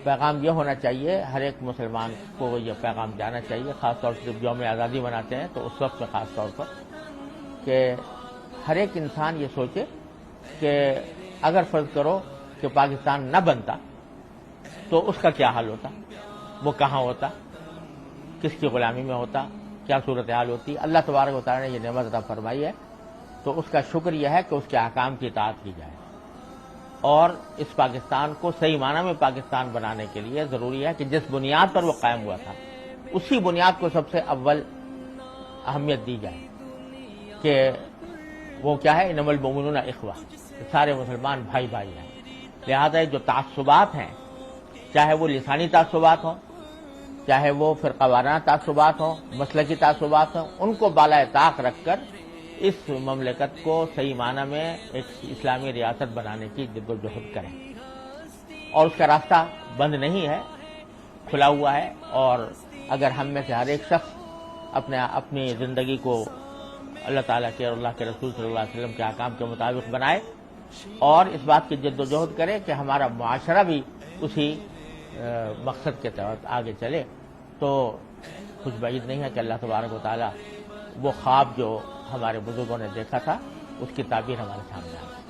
پیغام یہ ہونا چاہیے، ہر ایک مسلمان کو یہ پیغام جانا چاہیے، خاص طور سے جب یوم آزادی مناتے ہیں تو اس وقت میں خاص طور پر، کہ ہر ایک انسان یہ سوچے کہ اگر فرض کرو کہ پاکستان نہ بنتا تو اس کا کیا حال ہوتا، وہ کہاں ہوتا، کس کی غلامی میں ہوتا، کیا صورتحال ہوتی۔ اللہ تبارک و تعالیٰ نے یہ نعمت عطا فرمائی ہے تو اس کا شکر یہ ہے کہ اس کے احکام کی اطاعت کی جائے، اور اس پاکستان کو صحیح معنی میں پاکستان بنانے کے لیے ضروری ہے کہ جس بنیاد پر وہ قائم ہوا تھا اسی بنیاد کو سب سے اول اہمیت دی جائے، کہ وہ کیا ہے، انما المؤمنون اخوہ، سارے مسلمان بھائی بھائی ہیں۔ لہذا جو تعصبات ہیں، چاہے وہ لسانی تعصبات ہوں، چاہے وہ فرقہ وارانہ تعصبات ہوں، مسلکی تعصبات ہوں، ان کو بالائے طاق رکھ کر اس مملکت کو صحیح معنی میں ایک اسلامی ریاست بنانے کی جد و جہد کریں، اور اس کا راستہ بند نہیں ہے، کھلا ہوا ہے۔ اور اگر ہم میں سے ہر ایک شخص اپنی زندگی کو اللہ تعالیٰ کے اور اللہ کے رسول صلی اللہ علیہ وسلم کے احکام کے مطابق بنائے اور اس بات کی جد و جہد کرے کہ ہمارا معاشرہ بھی اسی مقصد کے تحت آگے چلے، تو کچھ بعید نہیں ہے کہ اللہ تبارک و تعالیٰ وہ خواب جو ہمارے بزرگوں نے دیکھا تھا اس کی تعبیر ہمارے سامنے آ گئی۔